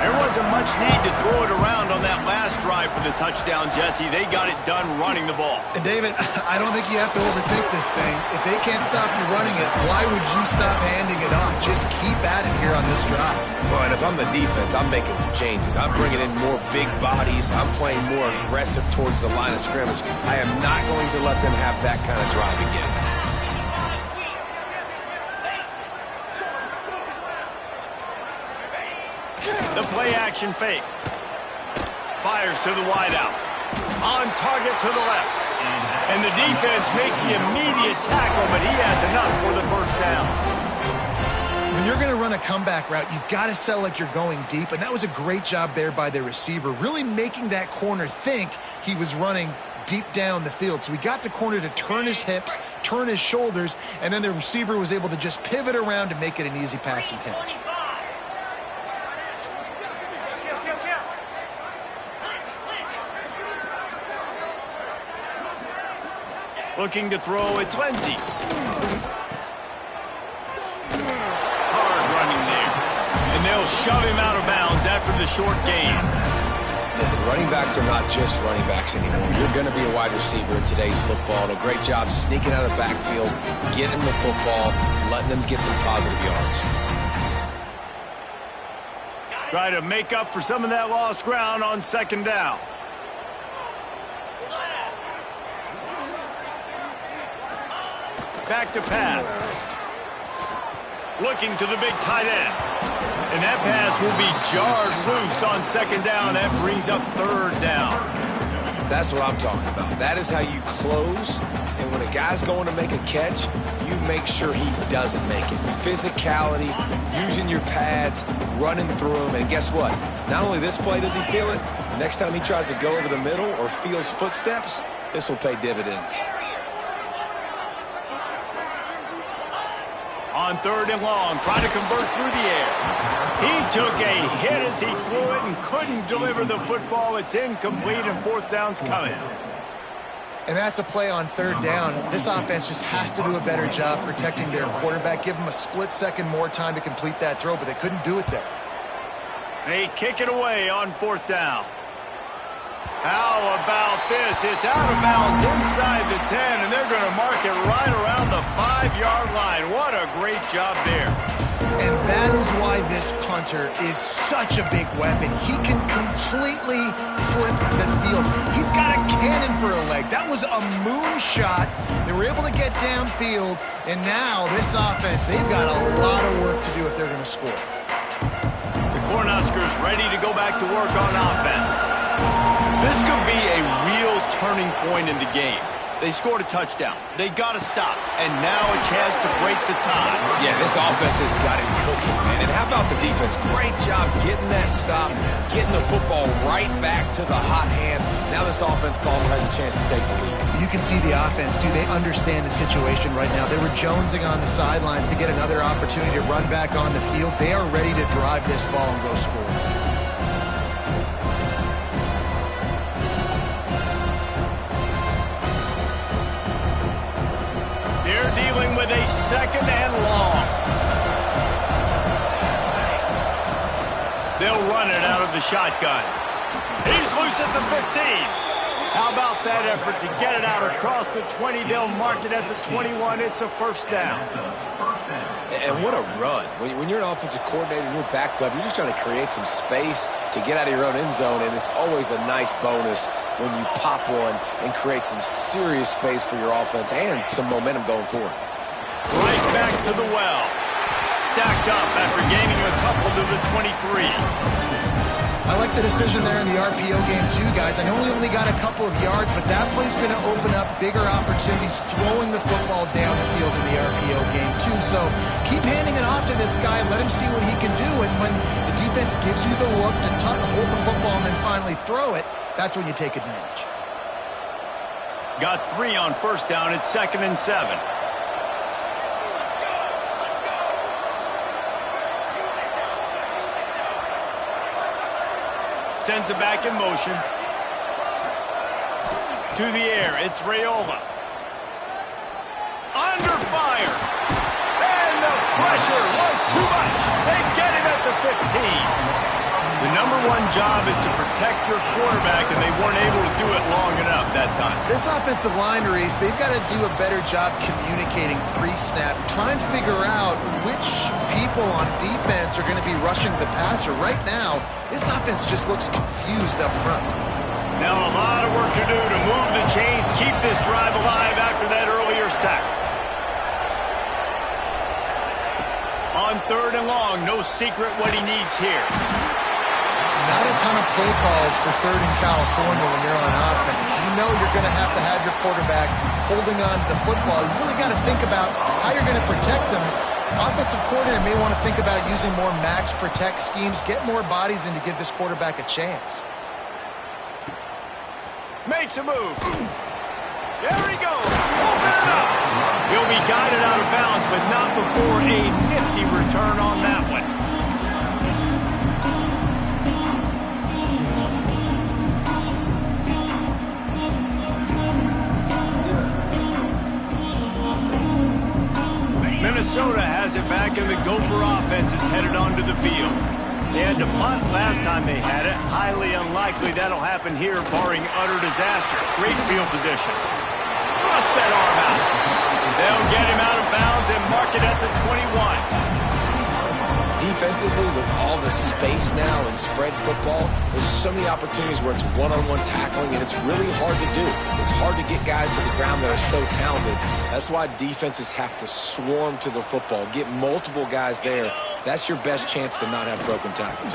There wasn't much need to throw it around on that last drive for the touchdown, Jesse. They got it done running the ball. And David, I don't think you have to overthink this thing. If they can't stop you running it, why would you stop handing it off? Just keep at it here on this drive. Well, and if I'm the defense, I'm making some changes. I'm bringing in more big bodies. I'm playing more aggressive towards the line of scrimmage. I am not going to let them have that kind of drive again. The play-action fake. Fires to the wideout. On target to the left. And the defense makes the immediate tackle, but he has enough for the first down. When you're going to run a comeback route, you've got to sell like you're going deep, and that was a great job there by the receiver, really making that corner think he was running deep down the field. So we got the corner to turn his hips, turn his shoulders, and then the receiver was able to just pivot around and make it an easy pass and catch. Looking to throw, it's Lindsey. Hard running there. And they'll shove him out of bounds after the short gain. Listen, running backs are not just running backs anymore. You're going to be a wide receiver in today's football. And a great job sneaking out of the backfield, getting the football, letting them get some positive yards. Try to make up for some of that lost ground on second down. Back to pass. Looking to the big tight end. And that pass will be jarred loose on second down. That brings up third down. That's what I'm talking about. That is how you close. And when a guy's going to make a catch, you make sure he doesn't make it. Physicality, using your pads, running through them. And guess what? Not only this play does he feel it, next time he tries to go over the middle or feels footsteps, this will pay dividends. On third and long, trying to convert through the air. He took a hit as he threw it and couldn't deliver the football. It's incomplete, and fourth down's coming. And that's a play on third down. This offense just has to do a better job protecting their quarterback. Give him a split second more time to complete that throw, but they couldn't do it there. They kick it away on fourth down. How about this? It's out of bounds inside the 10, and they're going to mark it right around the 5-yard line. What a great job there. And that is why this punter is such a big weapon. He can completely flip the field. He's got a cannon for a leg. That was a moonshot. They were able to get downfield, and now this offense, they've got a lot of work to do if they're going to score. The Cornhuskers ready to go back to work on offense. This could be a real turning point in the game. They scored a touchdown. They got to stop. And now a chance to break the tie. Yeah, this offense has got it cooking, man. And And how about the defense? Great job getting that stop, getting the football right back to the hot hand. Now this offense call has a chance to take the lead. You can see the offense, too. They understand the situation right now. They were jonesing on the sidelines to get another opportunity to run back on the field. They are ready to drive this ball and go score. They're dealing with a second and long. They'll run it out of the shotgun. He's loose at the 15. How about that effort to get it out across the 20? They'll mark it at the 21. It's a first down. And what a run. When you're an offensive coordinator and you're backed up, you're just trying to create some space to get out of your own end zone, and it's always a nice bonus when you pop one and create some serious space for your offense and some momentum going forward. Right back to the well. Stacked up after gaining a couple to the 23. I like the decision there in the RPO game, too, guys. I know he only got a couple of yards, but that play's going to open up bigger opportunities throwing the football down the field in the RPO game, too. So keep handing it off to this guy. Let him see what he can do. And when the defense gives you the look to hold the football and then finally throw it, that's when you take advantage. Got 3 on first down. It's 2nd and 7. Sends it back in motion. To the air, it's Raiola. Under fire. And the pressure was too much. They get him at the 15. The #1 job is to protect your quarterback, and they weren't able to do it long enough that time. This offensive line, Reese, they've got to do a better job communicating pre-snap. Try and figure out which people on defense are going to be rushing the passer. Right now, this offense just looks confused up front. Now a lot of work to do to move the chains, keep this drive alive after that earlier sack. On 3rd and long, no secret what he needs here. Not a ton of play calls for 3rd in California when you're on offense. You know you're going to have your quarterback holding on to the football. You really got to think about how you're going to protect him. Offensive coordinator may want to think about using more max protect schemes, get more bodies in to give this quarterback a chance. Makes a move. There he goes. Open it up. He'll be guided out of bounds, but not before a nifty return on that one. Minnesota has it back, and the Gopher offense is headed onto the field. They had to punt last time they had it. Highly unlikely that'll happen here, barring utter disaster. Great field position. Thrust that arm out. They'll get him out of bounds and mark it at the 21. Defensively, with all the space now and spread football, there's so many opportunities where it's one-on-one tackling, and it's really hard to do. It's hard to get guys to the ground that are so talented. That's why defenses have to swarm to the football, get multiple guys there. That's your best chance to not have broken tackles.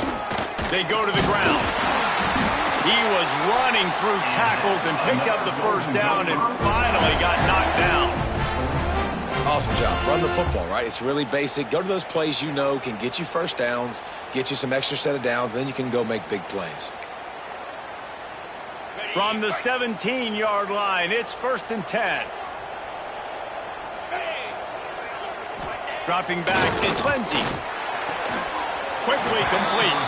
They go to the ground. He was running through tackles and picked up the first down and finally got knocked down. Awesome job. Run the football, right? It's really basic. Go to those plays you know can get you first downs, get you some extra set of downs, then you can go make big plays. From the 17-yard line, it's 1st and 10. Dropping back, it's Lindsey. Quickly complete.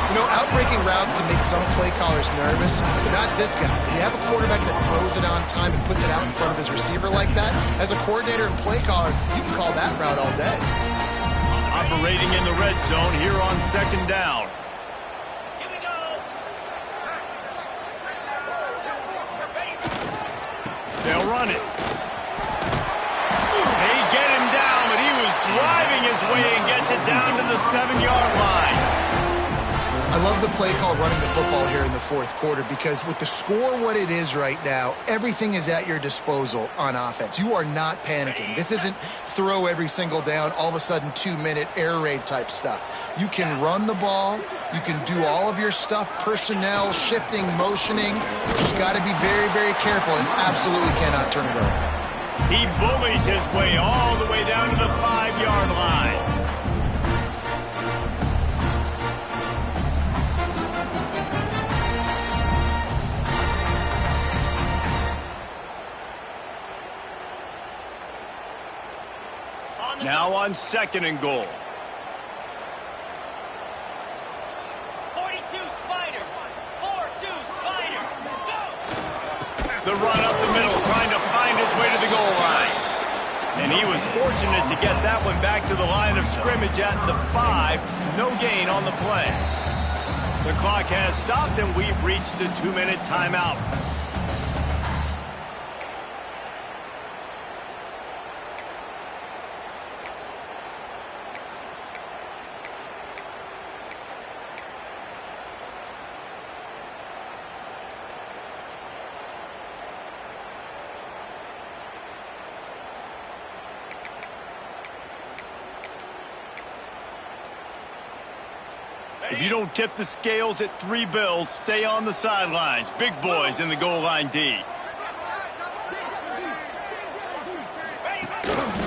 You know, outbreaking routes can make some play callers nervous, but not this guy. When you have a quarterback that throws it on time and puts it out in front of his receiver like that, as a coordinator and play caller, you can call that route all day. Operating in the red zone here on 2nd down. Here we go. They'll run it. They get him down, but he was driving his way and gets it down to the 7-yard line. I love the play call running the football here in the 4th quarter because with the score what it is right now, everything is at your disposal on offense. You are not panicking. This isn't throw every single down, all of a sudden 2-minute air raid type stuff. You can run the ball. You can do all of your stuff, personnel, shifting, motioning. Just got to be very, very careful and absolutely cannot turn it over. He bullies his way all the way down to the 5-yard line. Now on 2nd and goal. 42 Spider. 4-2 Spider. Go! The run up the middle, trying to find his way to the goal line. And he was fortunate to get that one back to the line of scrimmage at the 5. No gain on the play. The clock has stopped, and we've reached the 2-minute timeout. If you don't tip the scales at 3 bills, stay on the sidelines. Big boys in the goal line D.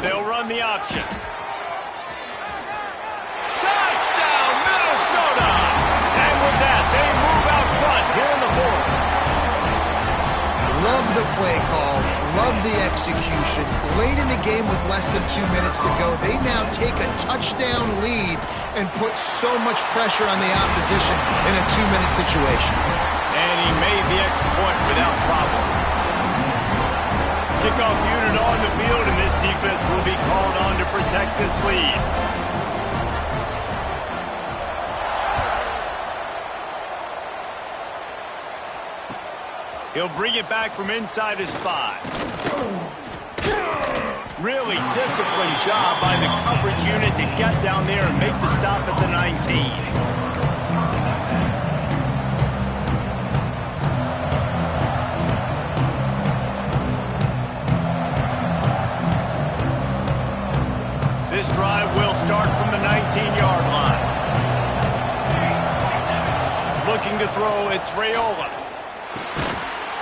They'll run the option. Touchdown, Minnesota! And with that, they move out front here in the 4th. Love the play call. Love the execution. Late in the game with less than 2 minutes to go, they now take a touchdown lead and put so much pressure on the opposition in a 2-minute situation. And he made the extra point without problem. Kickoff unit on the field, and this defense will be called on to protect this lead. He'll bring it back from inside his 5. Really disciplined job by the coverage unit to get down there and make the stop at the 19. This drive will start from the 19-yard line. Looking to throw, it's Raiola.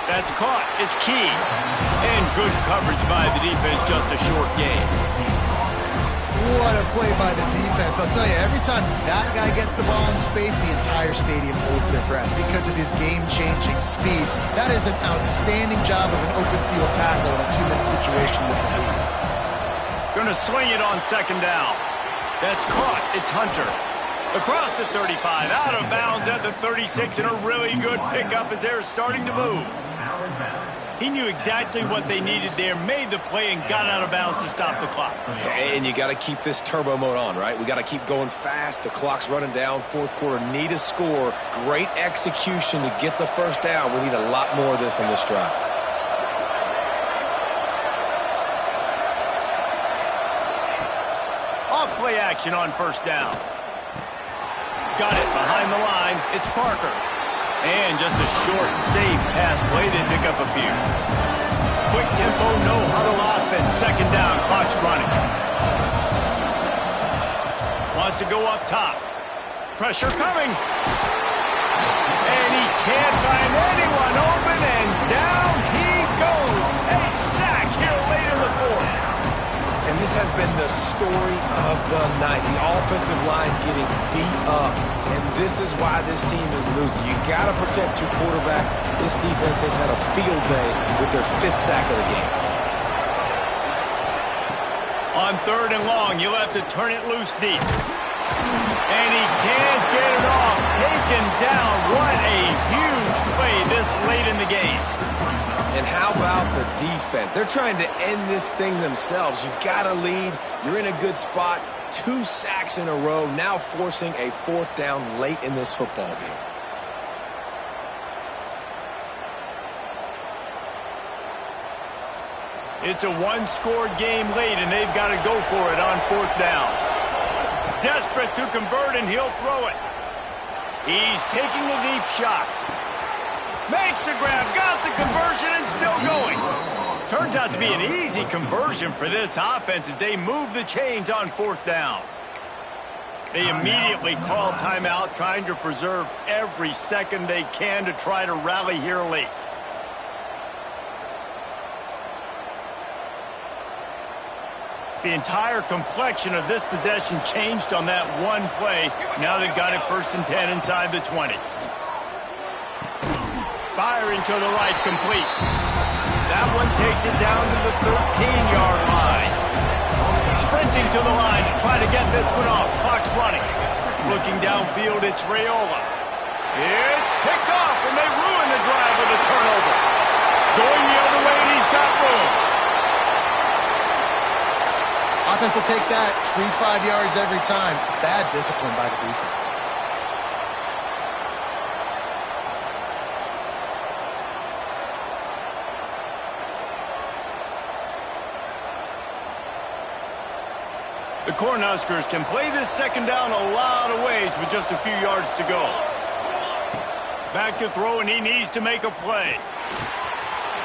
That's caught. It's key. And good coverage by the defense, just a short gain. What a play by the defense. I'll tell you, every time that guy gets the ball in space, the entire stadium holds their breath because of his game-changing speed. That is an outstanding job of an open field tackle in a 2-minute situation with the lead. Gonna swing it on 2nd down. That's caught. It's Hunter. Across the 35, out of bounds at the 36, and a really good pickup as they're starting to move. He knew exactly what they needed there, made the play, and got out of bounds to stop the clock. And you got to keep this turbo mode on, right? We got to keep going fast. The clock's running down. 4th quarter, need a score. Great execution to get the 1st down. We need a lot more of this on this drive. Off play action on 1st down. Got it behind the line. It's Parker. And just a short, safe pass play. They pick up a few. Quick tempo, no huddle offense. 2nd down, clock's running. Wants to go up top. Pressure coming. And he can't find anyone open, and down he goes. A sack here late in the 4th. And this has been the story of the night. The offensive line getting beat up. And this is why this team is losing. You got to protect your quarterback. This defense has had a field day with their 5th sack of the game. On 3rd and long, you'll have to turn it loose deep. And he can't get it off. Taken down. What a huge play this late in the game. And how about the defense? They're trying to end this thing themselves. You got to lead. You're in a good spot. 2 sacks in a row, now forcing a 4th down late in this football game. It's a 1-score game late, and they've got to go for it on 4th down. Desperate to convert, and he'll throw it. He's taking the deep shot. Makes the grab, got the conversion, and still going. Turns out to be an easy conversion for this offense as they move the chains on 4th down. They immediately call timeout, trying to preserve every second they can to try to rally here late. The entire complexion of this possession changed on that one play. Now they've got it 1st and 10 inside the 20. Firing to the right, complete. That one takes it down to the 13-yard line. Sprint sprinting to the line to try to get this one off. Clock's running. Looking downfield, it's Raiola. It's picked off, and they ruin the drive with a turnover. Going the other way, and he's got room. Offense will take that. Free 5 yards every time. Bad discipline by the defense. The Cornhuskers can play this second down a lot of ways with just a few yards to go. Back to throw, and he needs to make a play.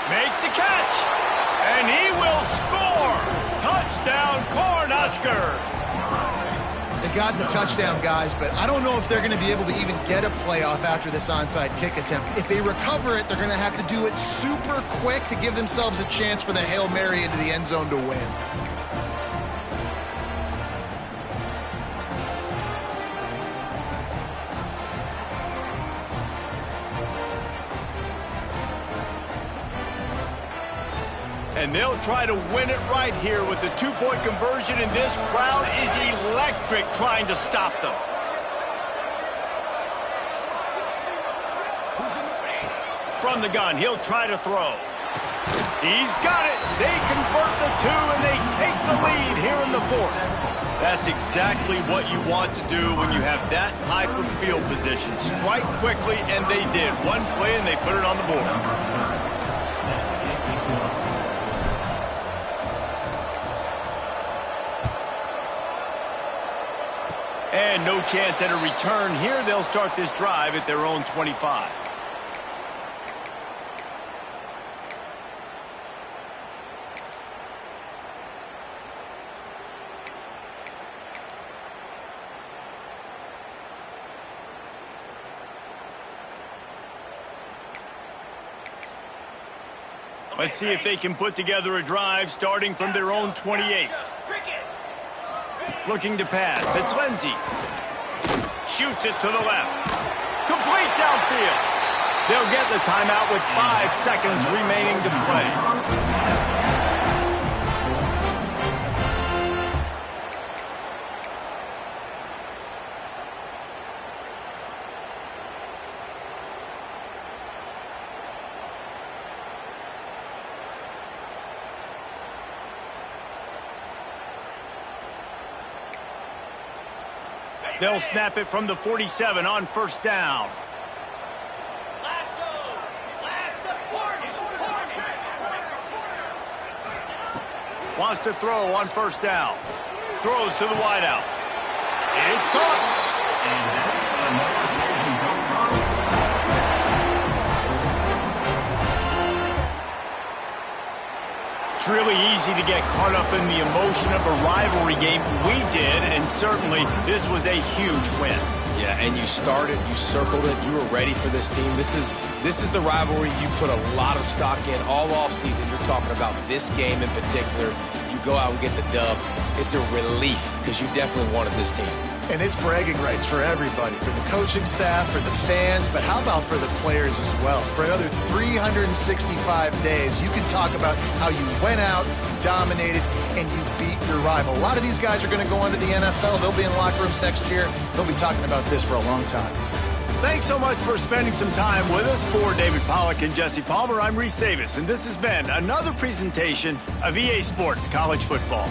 Makes the catch, and he will score. Touchdown, Cornhuskers. They got the touchdown, guys, but I don't know if they're going to be able to even get a playoff after this onside kick attempt. If they recover it, they're going to have to do it super quick to give themselves a chance for the Hail Mary into the end zone to win. And they'll try to win it right here with the two-point conversion, and this crowd is electric trying to stop them. From the gun, he'll try to throw. He's got it. They convert the two, and they take the lead here in the fourth. That's exactly what you want to do when you have that type of field position. Strike quickly, and they did. One play, and they put it on the board. And no chance at a return here. They'll start this drive at their own 25. Let's see if they can put together a drive starting from their own 28. Looking to pass. It's Lindsey. Shoots it to the left. Complete downfield. They'll get the timeout with 5 seconds remaining to play. They'll snap it from the 47 on first down. Wants to throw on first down. Throws to the wideout. It's caught. It's really easy to get caught up in the emotion of a rivalry game. We did, and certainly this was a huge win. Yeah, and you started, you circled it, you were ready for this team. This is the rivalry you put a lot of stock in all offseason. You're talking about this game in particular. You go out and get the dub. It's a relief because you definitely wanted this team. And it's bragging rights for everybody, for the coaching staff, for the fans, but how about for the players as well? For another 365 days, you can talk about how you went out, dominated, and you beat your rival. A lot of these guys are going to go on to the NFL. They'll be in locker rooms next year. They'll be talking about this for a long time. Thanks so much for spending some time with us. For David Pollack and Jesse Palmer, I'm Reese Davis, and this has been another presentation of EA Sports College Football.